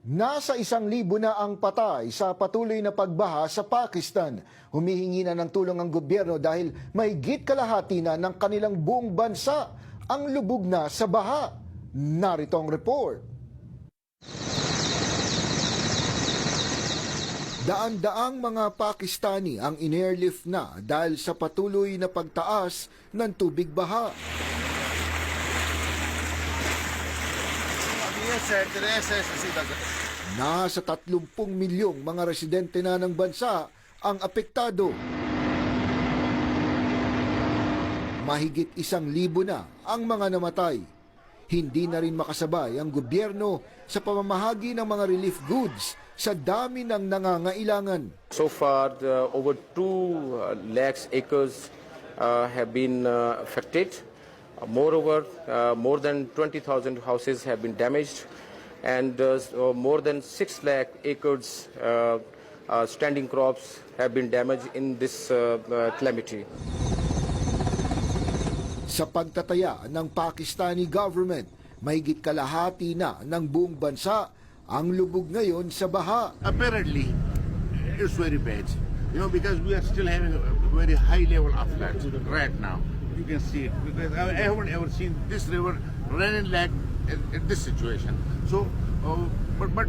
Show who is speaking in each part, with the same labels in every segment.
Speaker 1: Nasa 1,000 na ang patay sa patuloy na pagbaha sa Pakistan. Humihingi na ng tulong ang gobyerno dahil mahigit kalahati na ng kanilang buong bansa ang lubog na sa baha. Narito ang report. Daan-daang mga Pakistani ang inairlift na dahil sa patuloy na pagtaas ng tubig baha. Nasa 30 milyong mga residente na ng bansa ang apektado. Mahigit 1,000 na ang mga namatay. Hindi na rin makasabay ang gobyerno sa pamamahagi ng mga relief goods sa dami ng nangangailangan.
Speaker 2: So far, over 2 lakhs acres have been affected. Moreover, more than 20,000 houses have been damaged, and more than 6 lakh acres standing crops have been damaged in this calamity.
Speaker 1: Sa pagtataya ng Pakistani government, mahigit kalahati na ng buong bansa ang lubog ngayon sa baha.
Speaker 3: Apparently, it's very bad. Because we are still having a very high level of flood right now. You can see it because I haven't ever seen this river running like in this situation. So, but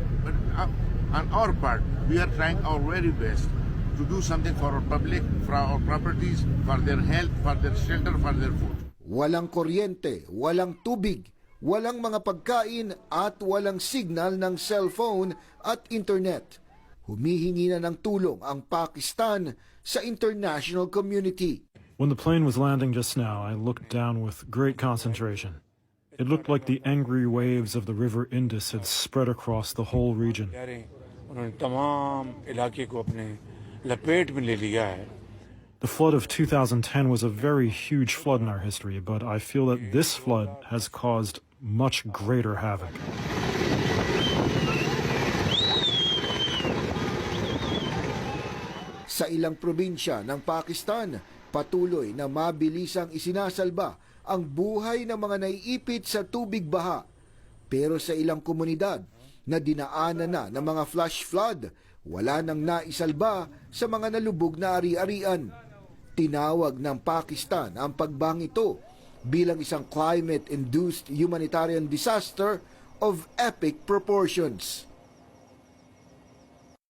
Speaker 3: on our part, we are trying our very best to do something for our public, for our properties, for their health, for their shelter, for their food.
Speaker 1: Walang kuryente, walang tubig, walang mga pagkain at walang signal ng cellphone at internet. Humihingi na ng tulong ang Pakistan sa international community.
Speaker 4: When the plane was landing just now, I looked down with great concentration. It looked like the angry waves of the River Indus had spread across the whole region. The flood of 2010 was a very huge flood in our history, but I feel that this flood has caused much greater havoc.
Speaker 1: Sa ilang probinsya ng Pakistan, patuloy na mabilisang isinasalba ang buhay ng mga naiipit sa tubig baha. Pero sa ilang komunidad na dinaanan na ng mga flash flood, wala nang naisalba sa mga nalubog na ari-arian. Tinawag ng Pakistan ang pagbang ito bilang isang climate-induced humanitarian disaster of epic proportions.